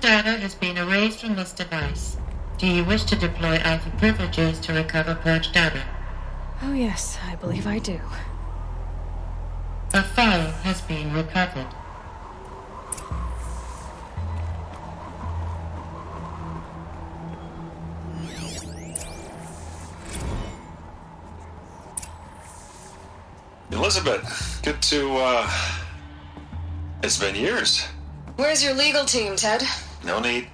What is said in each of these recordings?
data has been erased from this device. Do you wish to deploy Alpha privileges to recover purged data? Oh yes, I believe I do. A file has been recovered. Elizabeth, good to, it's been years. Where's your legal team, Ted? No need.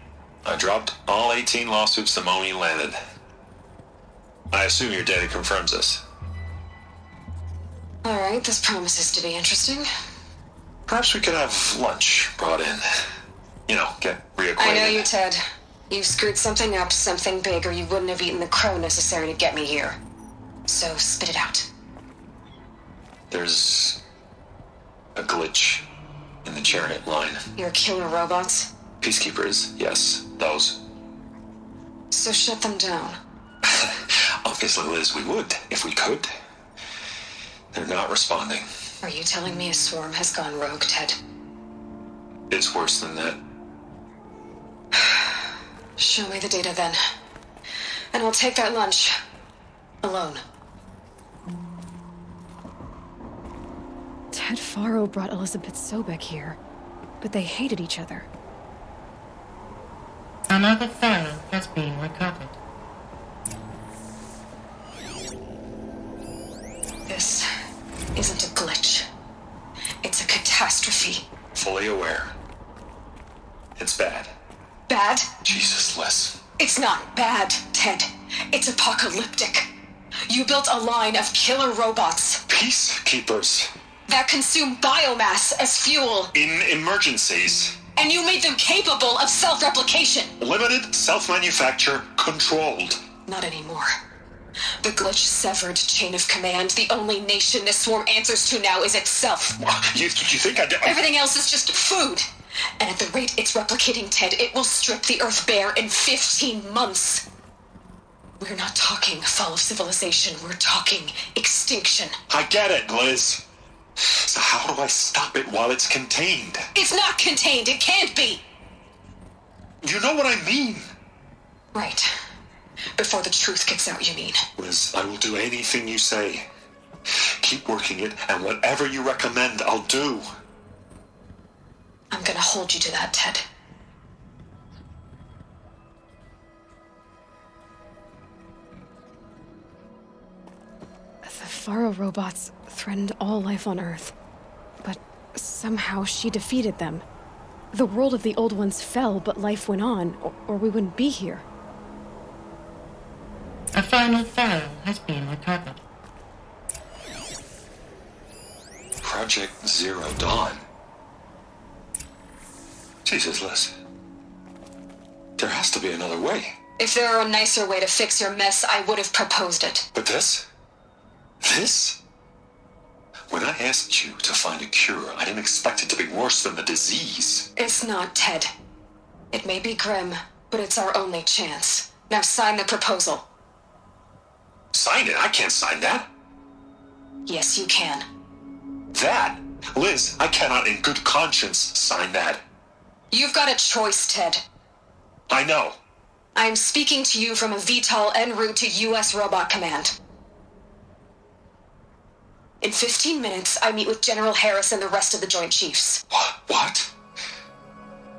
I dropped all 18 lawsuits the moment you landed. I assume your data confirms this. Alright, this promises to be interesting. Perhaps we could have lunch brought in. You know, get reacquainted. I know you, Ted. You've screwed something up, something big, or you wouldn't have eaten the crow necessary to get me here. So, spit it out. There's a glitch in the chariot line. Your killer robots? Peacekeepers, yes, those. So shut them down. Obviously, Liz, we would, if we could. They're not responding. Are you telling me a swarm has gone rogue, Ted? It's worse than that. Show me the data then. And I'll take that lunch. Alone. Ted Faro brought Elizabeth Sobek here, but they hated each other. Another file has been recovered. This isn't a glitch. It's a catastrophe. Fully aware. It's bad. Bad? Jesus, Liz. It's not bad, Ted. It's apocalyptic. You built a line of killer robots Peacekeepers. that consume biomass as fuel, In emergencies. and you made them capable of self-replication. Limited, self-manufacture, controlled. Not anymore. The glitch severed chain of command. The only nation this swarm answers to now is itself. You think I did? Everything else is just food. And at the rate it's replicating, Ted, it will strip the Earth bare in 15 months. We're not talking fall of civilization. We're talking extinction. I get it, Liz. So how do I stop it while it's contained? It's not contained. It can't be. You know what I mean. Right. Before the truth gets out, you mean? Liz, I will do anything you say. Keep working it, and whatever you recommend, I'll do. I'm gonna hold you to that, Ted. The Faro robots threatened all life on Earth, but somehow she defeated them. The world of the old ones fell, but life went on, or we wouldn't be here. A final file has been recovered. Project Zero Dawn. Jesus, Liz. There has to be another way. If there were a nicer way to fix your mess, I would have proposed it. But this? This? When I asked you to find a cure, I didn't expect it to be worse than the disease. It's not, Ted. It may be grim, but it's our only chance. Now sign the proposal. Sign it? I can't sign that. Yes, you can. That? Liz, I cannot in good conscience sign that. You've got a choice, Ted. I know. I'm speaking to you from a VTOL en route to U.S. Robot Command. In 15 minutes, I meet with General Harris and the rest of the Joint Chiefs. What?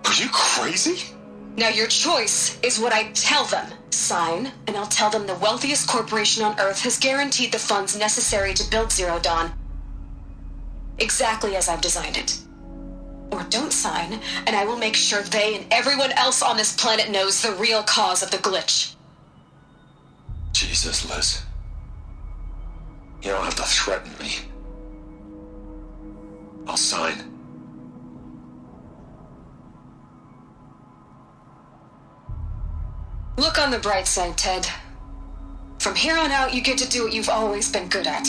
Are you crazy? Now your choice is what I tell them. Sign, and I'll tell them the wealthiest corporation on Earth has guaranteed the funds necessary to build Zero Dawn. Exactly as I've designed it. Or don't sign, and I will make sure they and everyone else on this planet knows the real cause of the glitch. Jesus, Liz. You don't have to threaten me. I'll sign. Look on the bright side, Ted. From here on out, you get to do what you've always been good at.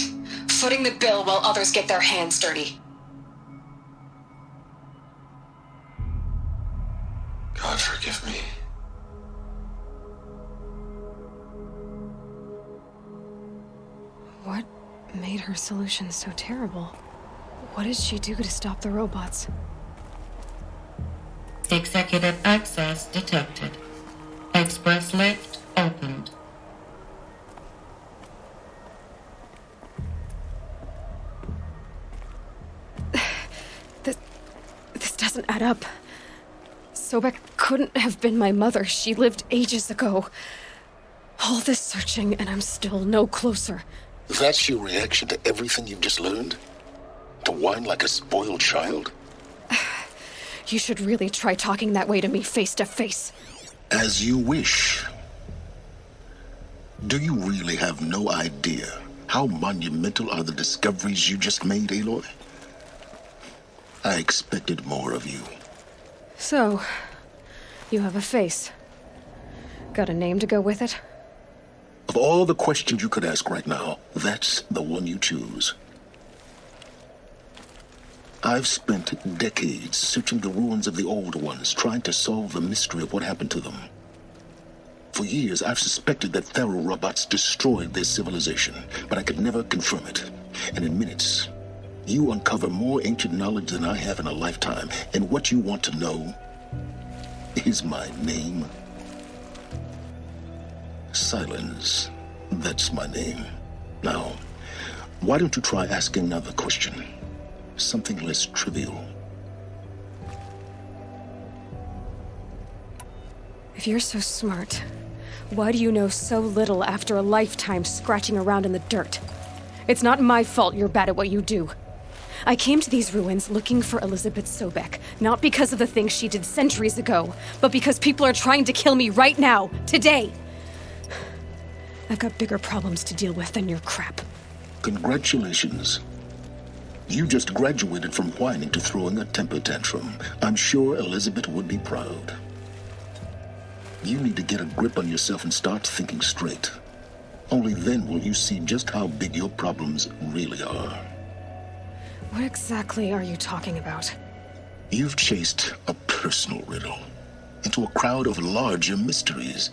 Footing the bill while others get their hands dirty. God forgive me. What made her solution so terrible? What did she do to stop the robots? Executive access detected. Express lift opened. This doesn't add up. Sobek couldn't have been my mother. She lived ages ago. All this searching, and I'm still no closer. That's your reaction to everything you've just learned? To whine like a spoiled child? You should really try talking that way to me face to face. As you wish. Do you really have no idea how monumental are the discoveries you just made, Aloy? I expected more of you. So, you have a face. Got a name to go with it? Of all the questions you could ask right now, that's the one you choose. I've spent decades searching the ruins of the old ones, trying to solve the mystery of what happened to them. For years, I've suspected that feral robots destroyed their civilization, but I could never confirm it. And in minutes, you uncover more ancient knowledge than I have in a lifetime, and what you want to know is my name. Silence. That's my name. Now, why don't you try asking another question? Something less trivial. If you're so smart, why do you know so little after a lifetime scratching around in the dirt? It's not my fault you're bad at what you do. I came to these ruins looking for Elizabeth Sobek, not because of the things she did centuries ago, but because people are trying to kill me right now, today. I've got bigger problems to deal with than your crap. Congratulations. You just graduated from whining to throwing a temper tantrum. I'm sure Elizabeth would be proud. You need to get a grip on yourself and start thinking straight. Only then will you see just how big your problems really are. What exactly are you talking about? You've chased a personal riddle into a crowd of larger mysteries.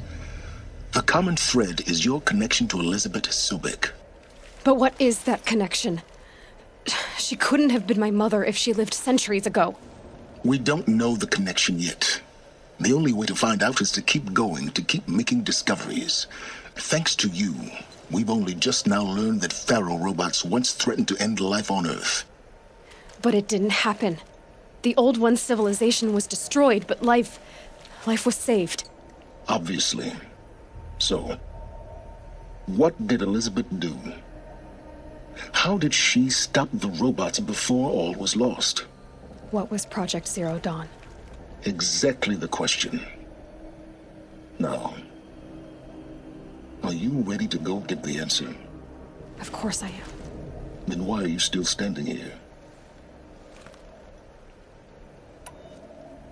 The common thread is your connection to Elizabeth Sobek. But what is that connection? She couldn't have been my mother if she lived centuries ago. We don't know the connection yet. The only way to find out is to keep going, to keep making discoveries. Thanks to you, we've only just now learned that feral robots once threatened to end life on Earth. But it didn't happen. The Old One's civilization was destroyed, but life was saved. Obviously. So, what did Elizabeth do? How did she stop the robots before all was lost? What was Project Zero Dawn? Exactly the question. Now, are you ready to go get the answer? Of course I am. Then why are you still standing here?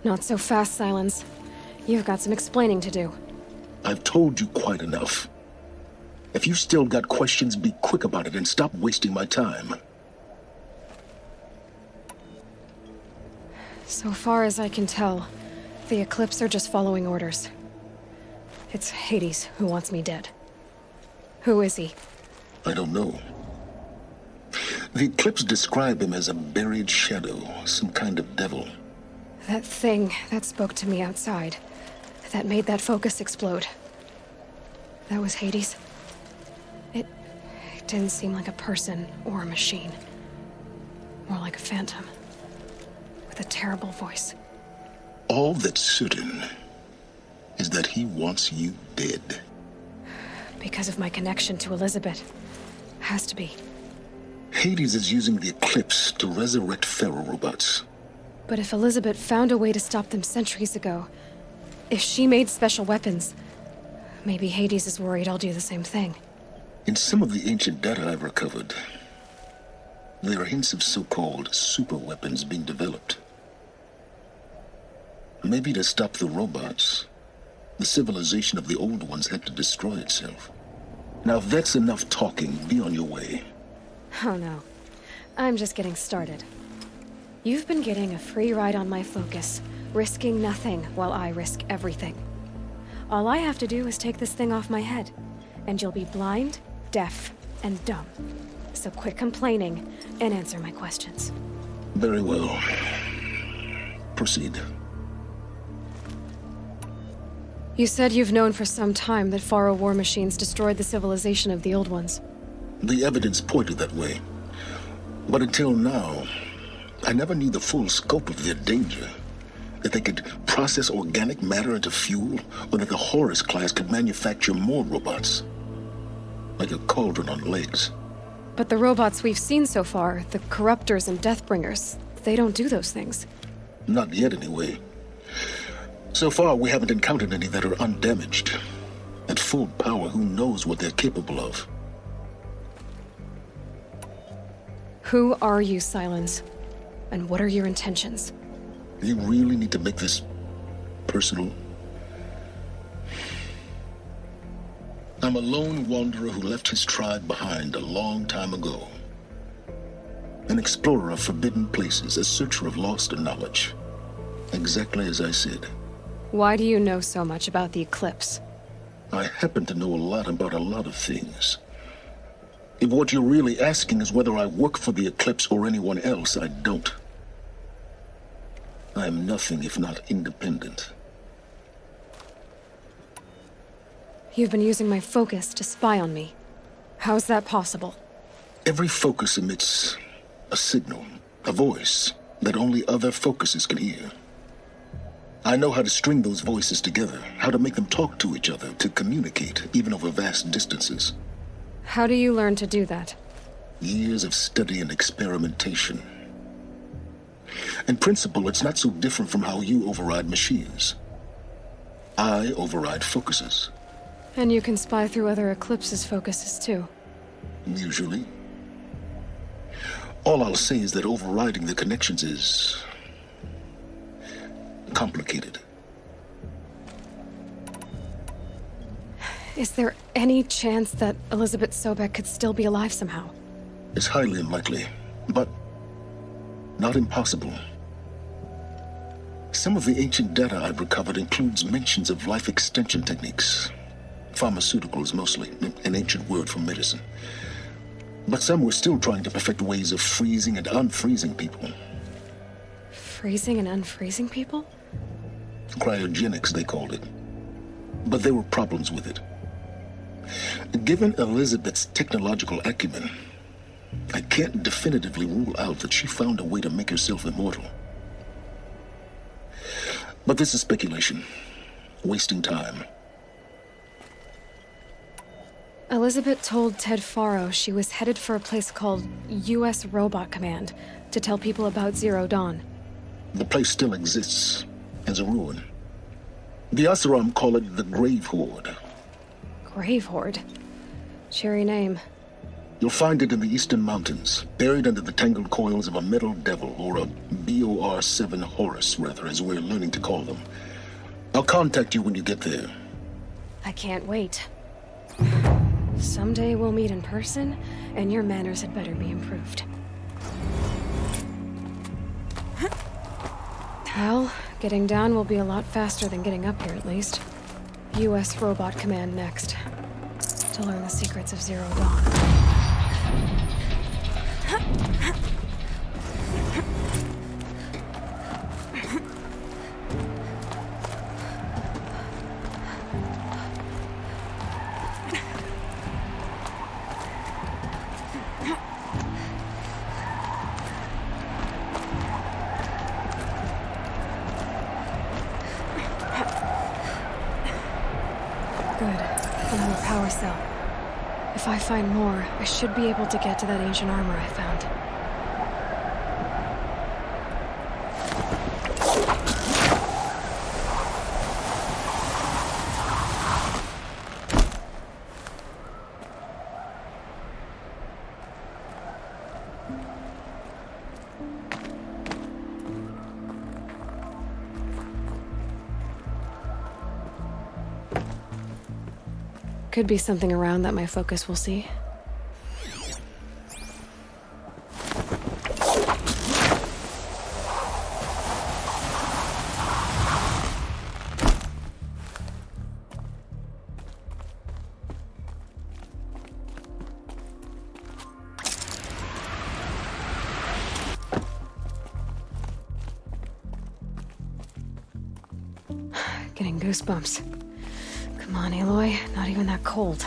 Not so fast, Silence. You've got some explaining to do. I've told you quite enough. If you still got questions, be quick about it and stop wasting my time. So far as I can tell, the Eclipse are just following orders. It's Hades who wants me dead. Who is he? I don't know. The Eclipse describe him as a buried shadow, some kind of devil. That thing that spoke to me outside, that made that focus explode. That was Hades. It didn't seem like a person or a machine. More like a phantom. With a terrible voice. All that's certain is that he wants you dead. Because of my connection to Elizabeth. Has to be. Hades is using the Eclipse to resurrect feral robots. But if Elizabeth found a way to stop them centuries ago, if she made special weapons, maybe Hades is worried I'll do the same thing. In some of the ancient data I've recovered, there are hints of so-called super weapons being developed. Maybe to stop the robots, the civilization of the old ones had to destroy itself. Now if that's enough talking, be on your way. Oh no. I'm just getting started. You've been getting a free ride on my focus, risking nothing while I risk everything. All I have to do is take this thing off my head, and you'll be blind, deaf, and dumb. So quit complaining and answer my questions. Very well. Proceed. You said you've known for some time that Faro war machines destroyed the civilization of the Old Ones. The evidence pointed that way. But until now, I never knew the full scope of their danger. That they could process organic matter into fuel, or that the Horus class could manufacture more robots. Like a cauldron on legs. But the robots we've seen so far, the Corruptors and Deathbringers, they don't do those things. Not yet, anyway. So far, we haven't encountered any that are undamaged. At full power, who knows what they're capable of? Who are you, Silence? And what are your intentions? You really need to make this personal? I'm a lone wanderer who left his tribe behind a long time ago. An explorer of forbidden places, a searcher of lost knowledge. Exactly as I said. Why do you know so much about the Eclipse? I happen to know a lot about a lot of things. If what you're really asking is whether I work for the Eclipse or anyone else, I don't. I am nothing if not independent. You've been using my focus to spy on me. How is that possible? Every focus emits a signal, a voice, that only other focuses can hear. I know how to string those voices together, how to make them talk to each other, to communicate, even over vast distances. How do you learn to do that? Years of study and experimentation. In principle, it's not so different from how you override machines. I override focuses. And you can spy through other Eclipse's focuses too. Usually. All I'll say is that overriding the connections is complicated. Is there any chance that Elizabeth Sobek could still be alive somehow? It's highly unlikely, but not impossible. Some of the ancient data I've recovered includes mentions of life extension techniques. Pharmaceuticals mostly, an ancient word for medicine. But some were still trying to perfect ways of freezing and unfreezing people. Freezing and unfreezing people? Cryogenics, they called it. But there were problems with it. Given Elizabeth's technological acumen, I can't definitively rule out that she found a way to make herself immortal. But this is speculation. Wasting time. Elizabeth told Ted Faro she was headed for a place called U.S. Robot Command to tell people about Zero Dawn. The place still exists, as a ruin. The Asaram call it the Grave Horde. Grave Horde? Cheery name. You'll find it in the Eastern Mountains, buried under the tangled coils of a metal devil, or a BOR-7 Horus, rather, as we're learning to call them. I'll contact you when you get there. I can't wait. Someday we'll meet in person, and your manners had better be improved. Well, getting down will be a lot faster than getting up here, at least. U.S. Robot Command next. To learn the secrets of Zero Dawn. Good. Another power cell. If I find more, I should be able to get to that ancient armor I found. Could be something around that my focus will see. Getting goosebumps. Come on, Aloy. Not even that cold.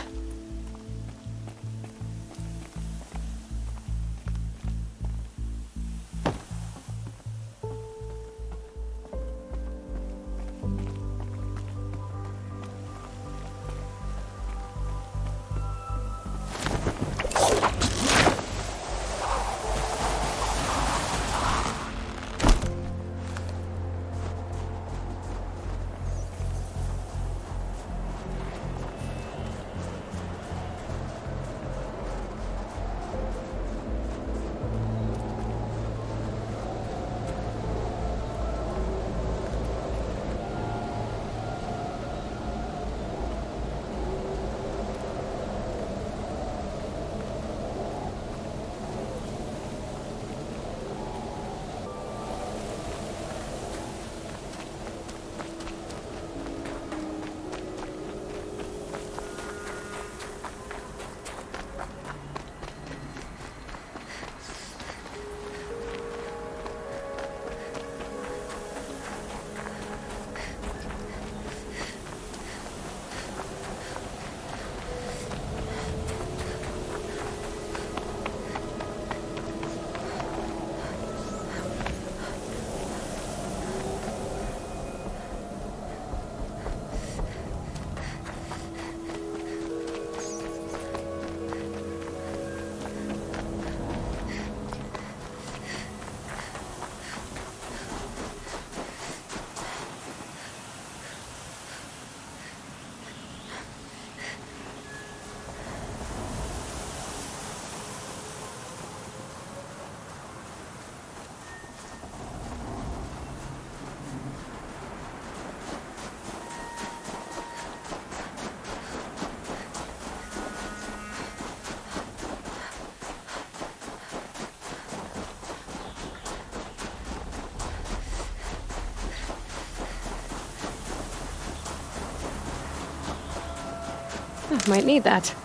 Might need that.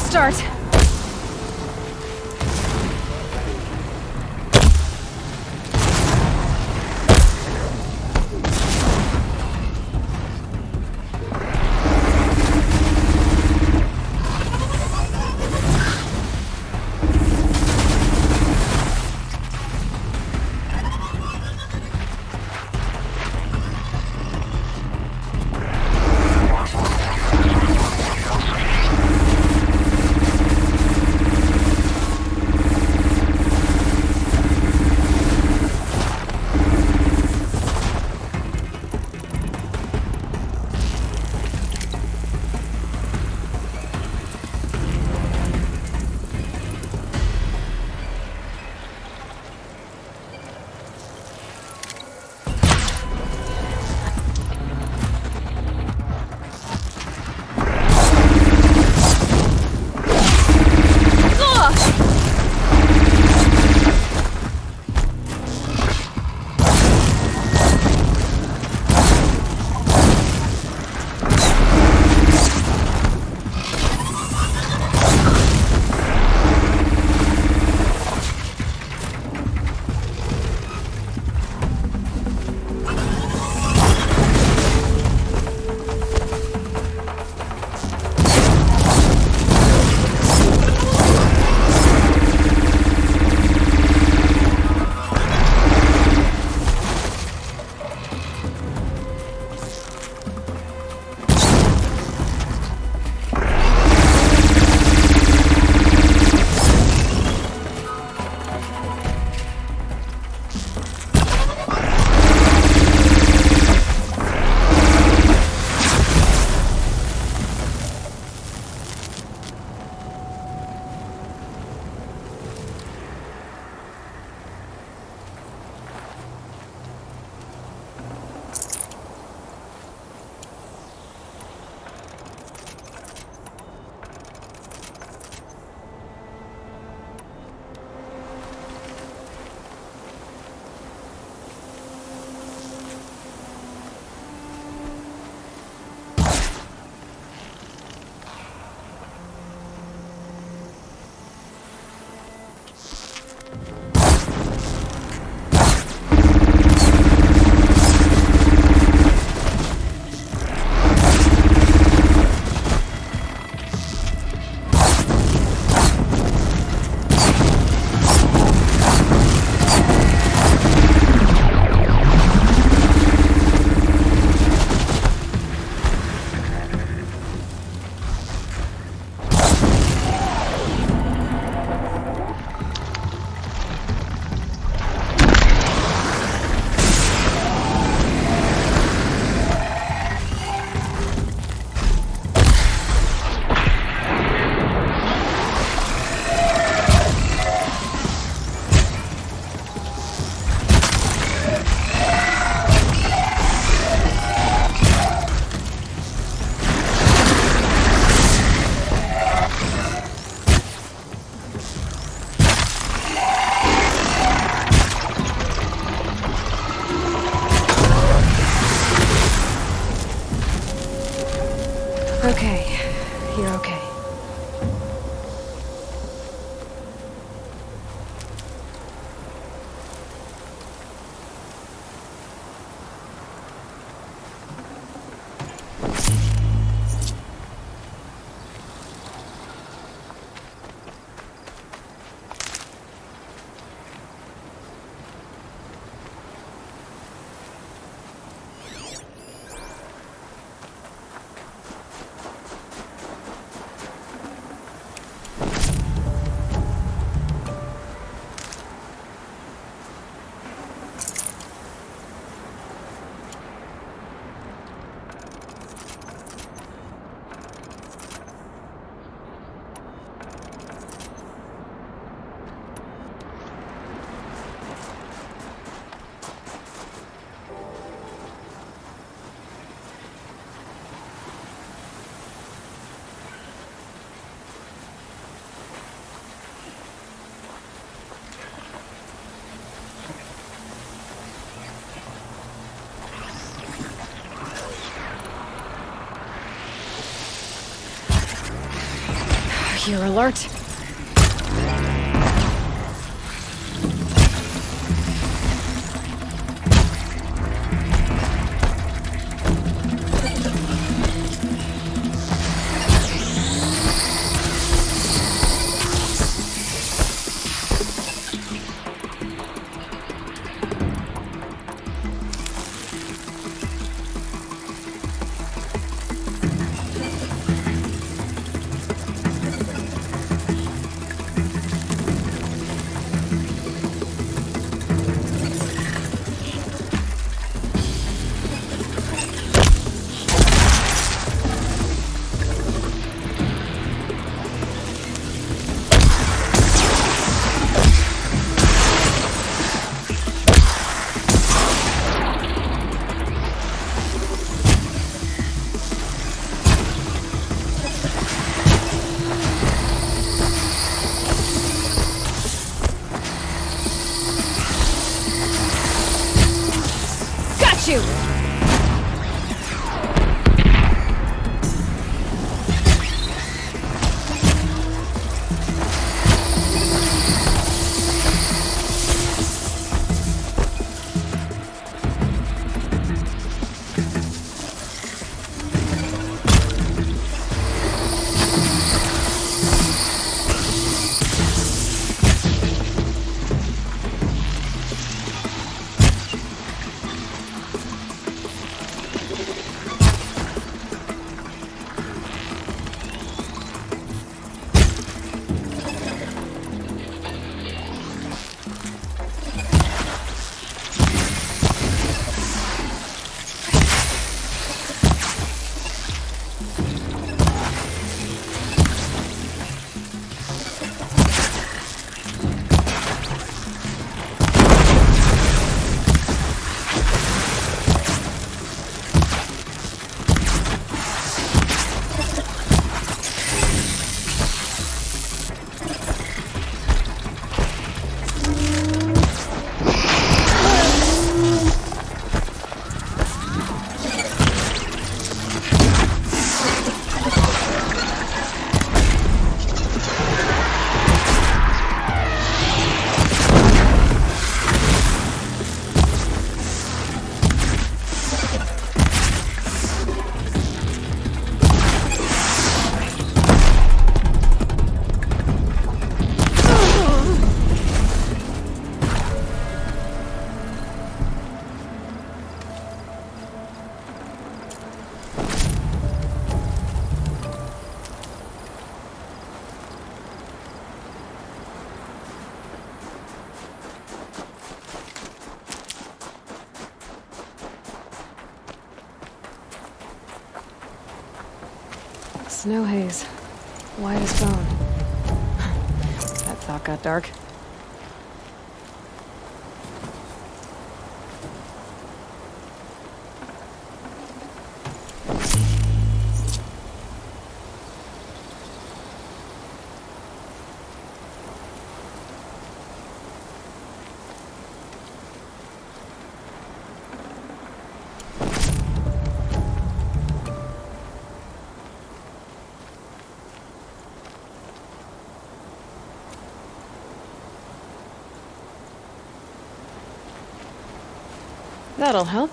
Start. Gear alert. You! Snow haze. White as bone. That thought got dark. That'll help.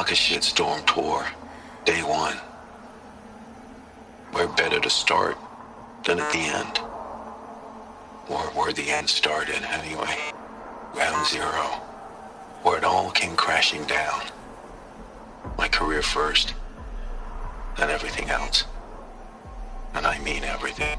block of shitstorm tour. Day one. Where better to start than at the end? Or where the end started, anyway. Ground zero. Where it all came crashing down. My career first, then everything else. And I mean everything.